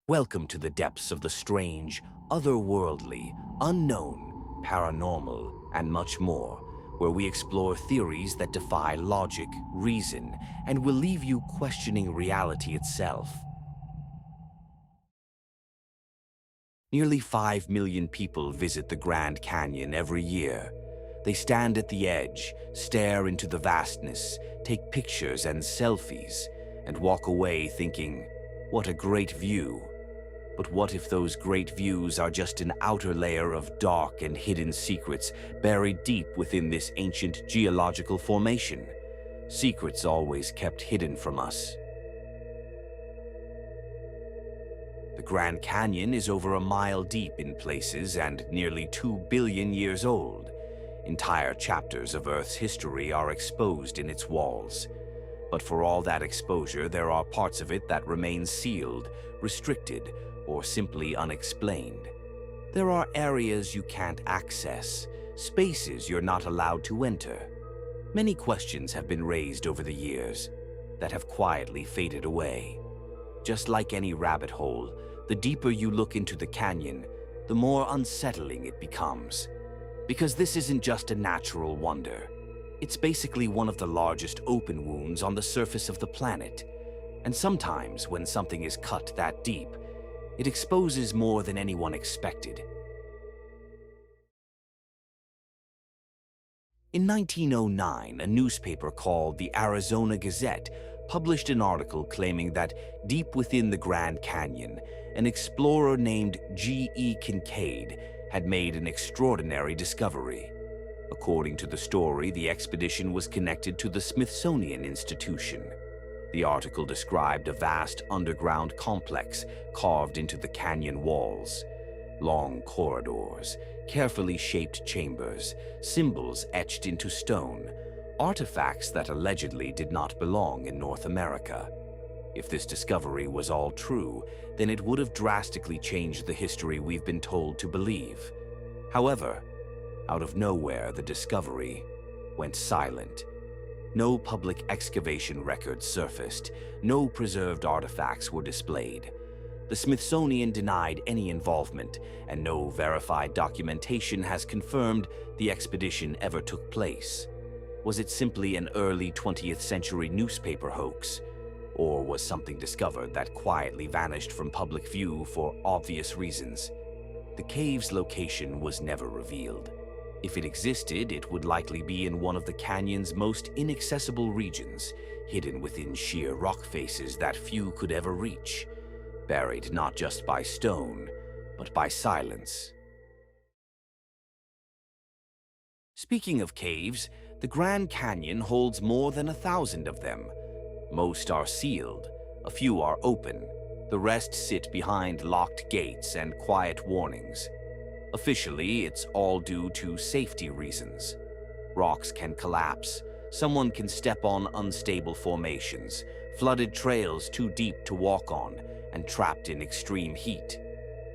Welcome to the depths of the strange, otherworldly, unknown, paranormal, and much more, where we explore theories that defy logic, reason, and will leave you questioning reality itself. Nearly 5 million people visit the Grand Canyon every year. They stand at the edge, stare into the vastness, take pictures and selfies, and walk away thinking, "What a great view." But what if those great views are just an outer layer of dark and hidden secrets buried deep within this ancient geological formation? Secrets always kept hidden from us. The Grand Canyon is over a mile deep in places and nearly 2 billion years old. Entire chapters of Earth's history are exposed in its walls. But for all that exposure, there are parts of it that remain sealed, restricted, or simply unexplained. There are areas you can't access, spaces you're not allowed to enter. Many questions have been raised over the years that have quietly faded away. Just like any rabbit hole, the deeper you look into the canyon, the more unsettling it becomes. Because this isn't just a natural wonder. It's basically one of the largest open wounds on the surface of the planet. And sometimes, when something is cut that deep, it exposes more than anyone expected. In 1909, a newspaper called the Arizona Gazette published an article claiming that deep within the Grand Canyon, an explorer named G.E. Kincaid had made an extraordinary discovery. According to the story, the expedition was connected to the Smithsonian Institution. The article described a vast underground complex carved into the canyon walls. Long corridors, carefully shaped chambers, symbols etched into stone, artifacts that allegedly did not belong in North America. If this discovery was all true, then it would have drastically changed the history we've been told to believe. However, out of nowhere, the discovery went silent. No public excavation records surfaced, no preserved artifacts were displayed. The Smithsonian denied any involvement, and no verified documentation has confirmed the expedition ever took place. Was it simply an early 20th century newspaper hoax? Or was something discovered that quietly vanished from public view for obvious reasons? The cave's location was never revealed. If it existed, it would likely be in one of the canyon's most inaccessible regions, hidden within sheer rock faces that few could ever reach, buried not just by stone, but by silence. Speaking of caves, the Grand Canyon holds more than 1,000 of them. Most are sealed, a few are open, the rest sit behind locked gates and quiet warnings. Officially, it's all due to safety reasons. Rocks can collapse, someone can step on unstable formations, flooded trails too deep to walk on, and trapped in extreme heat.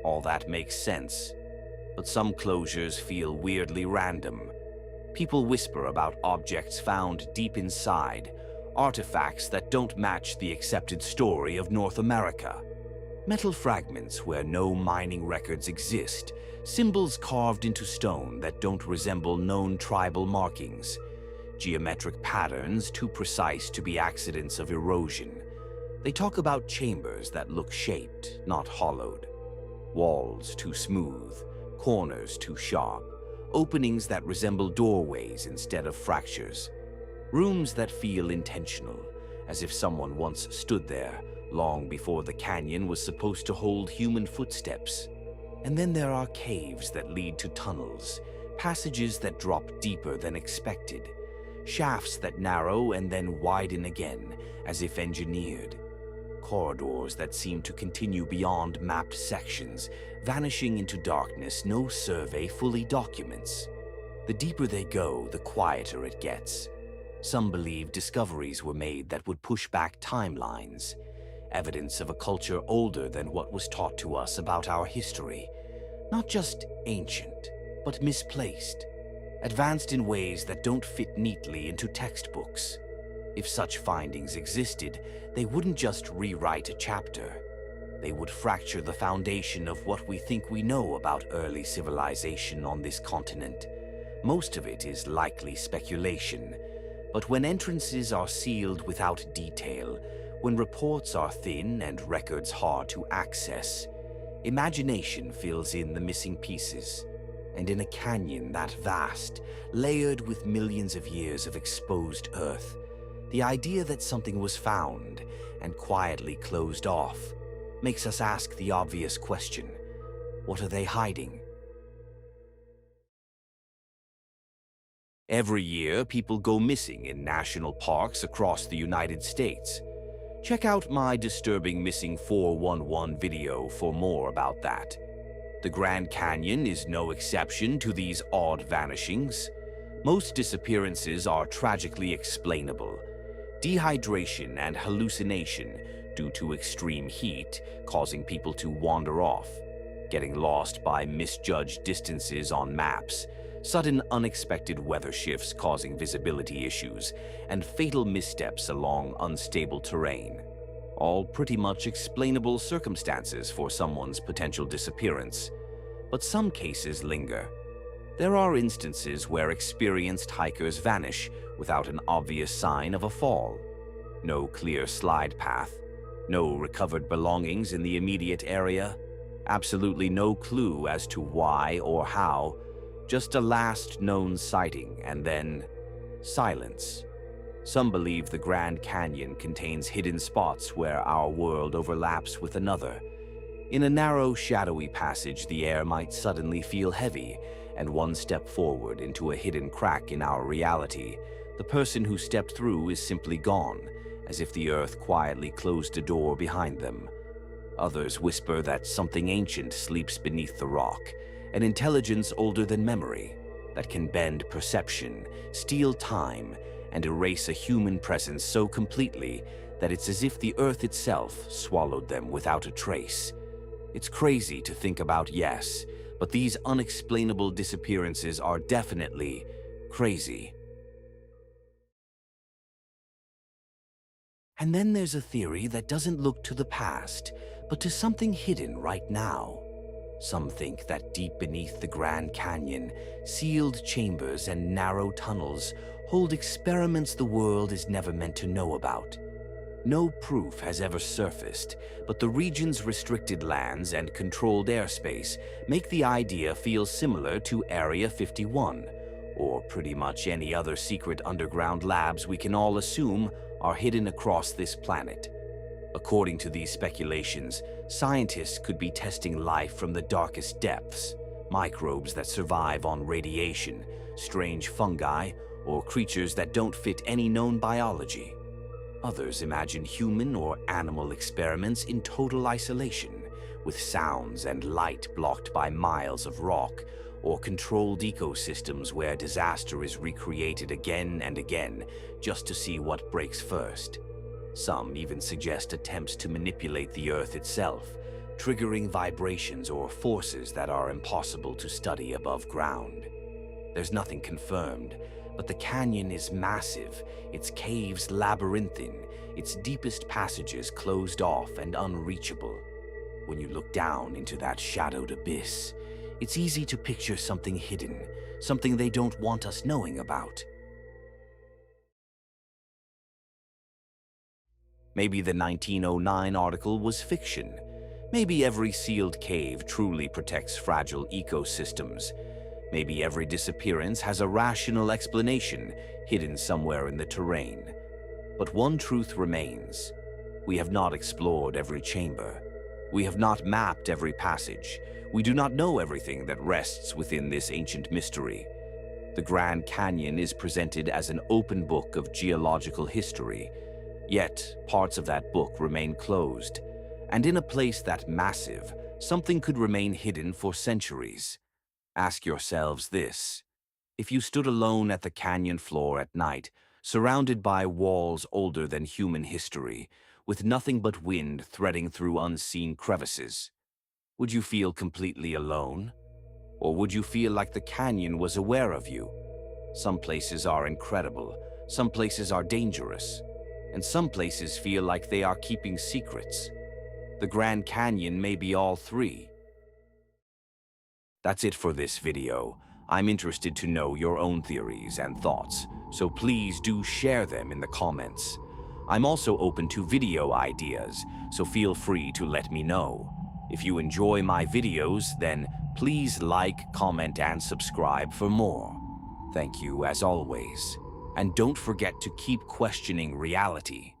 All that makes sense. But some closures feel weirdly random. People whisper about objects found deep inside, artifacts that don't match the accepted story of North America. Metal fragments where no mining records exist, symbols carved into stone that don't resemble known tribal markings, geometric patterns too precise to be accidents of erosion. They talk about chambers that look shaped, not hollowed, walls too smooth, corners too sharp, openings that resemble doorways instead of fractures, rooms that feel intentional, as if someone once stood there, long before the canyon was supposed to hold human footsteps. And then there are caves that lead to tunnels, passages that drop deeper than expected, shafts that narrow and then widen again, as if engineered, corridors that seem to continue beyond mapped sections, vanishing into darkness no survey fully documents. The deeper they go, the quieter it gets. Some believe discoveries were made that would push back timelines, evidence of a culture older than what was taught to us about our history. Not just ancient, but misplaced, advanced in ways that don't fit neatly into textbooks. If such findings existed, they wouldn't just rewrite a chapter. They would fracture the foundation of what we think we know about early civilization on this continent. Most of it is likely speculation, but when entrances are sealed without detail, when reports are thin and records hard to access, imagination fills in the missing pieces. And in a canyon that vast, layered with millions of years of exposed earth, the idea that something was found and quietly closed off makes us ask the obvious question: what are they hiding? Every year, people go missing in national parks across the United States. Check out my disturbing Missing 411 video for more about that. The Grand Canyon is no exception to these odd vanishings. Most disappearances are tragically explainable. Dehydration and hallucination due to extreme heat, causing people to wander off, getting lost by misjudged distances on maps, sudden unexpected weather shifts causing visibility issues, and fatal missteps along unstable terrain. All pretty much explainable circumstances for someone's potential disappearance. But some cases linger. There are instances where experienced hikers vanish without an obvious sign of a fall. No clear slide path, no recovered belongings in the immediate area, absolutely no clue as to why or how, just a last known sighting and then silence. Some believe the Grand Canyon contains hidden spots where our world overlaps with another. In a narrow, shadowy passage, the air might suddenly feel heavy, and one step forward into a hidden crack in our reality, the person who stepped through is simply gone, as if the earth quietly closed a door behind them. Others whisper that something ancient sleeps beneath the rock, an intelligence older than memory, that can bend perception, steal time, and erase a human presence so completely that it's as if the earth itself swallowed them without a trace. It's crazy to think about, yes, but these unexplainable disappearances are definitely crazy. And then there's a theory that doesn't look to the past, but to something hidden right now. Some think that deep beneath the Grand Canyon, sealed chambers and narrow tunnels hold experiments the world is never meant to know about. No proof has ever surfaced, but the region's restricted lands and controlled airspace make the idea feel similar to Area 51, or pretty much any other secret underground labs we can all assume are hidden across this planet. According to these speculations, scientists could be testing life from the darkest depths, microbes that survive on radiation, strange fungi, or creatures that don't fit any known biology. Others imagine human or animal experiments in total isolation, with sounds and light blocked by miles of rock, or controlled ecosystems where disaster is recreated again and again just to see what breaks first. Some even suggest attempts to manipulate the Earth itself, triggering vibrations or forces that are impossible to study above ground. There's nothing confirmed, but the canyon is massive, its caves labyrinthine, its deepest passages closed off and unreachable. When you look down into that shadowed abyss, it's easy to picture something hidden, something they don't want us knowing about. Maybe the 1909 article was fiction. Maybe every sealed cave truly protects fragile ecosystems. Maybe every disappearance has a rational explanation hidden somewhere in the terrain. But one truth remains. We have not explored every chamber. We have not mapped every passage. We do not know everything that rests within this ancient mystery. The Grand Canyon is presented as an open book of geological history, yet parts of that book remain closed. And in a place that massive, something could remain hidden for centuries. Ask yourselves this. If you stood alone at the canyon floor at night, surrounded by walls older than human history, with nothing but wind threading through unseen crevices, would you feel completely alone? Or would you feel like the canyon was aware of you? Some places are incredible, some places are dangerous, and some places feel like they are keeping secrets. the Grand Canyon may be all three. That's it for this video. I'm interested to know your own theories and thoughts, so please do share them in the comments. I'm also open to video ideas, so feel free to let me know. If you enjoy my videos, then please like, comment, and subscribe for more. Thank you as always. And don't forget to keep questioning reality.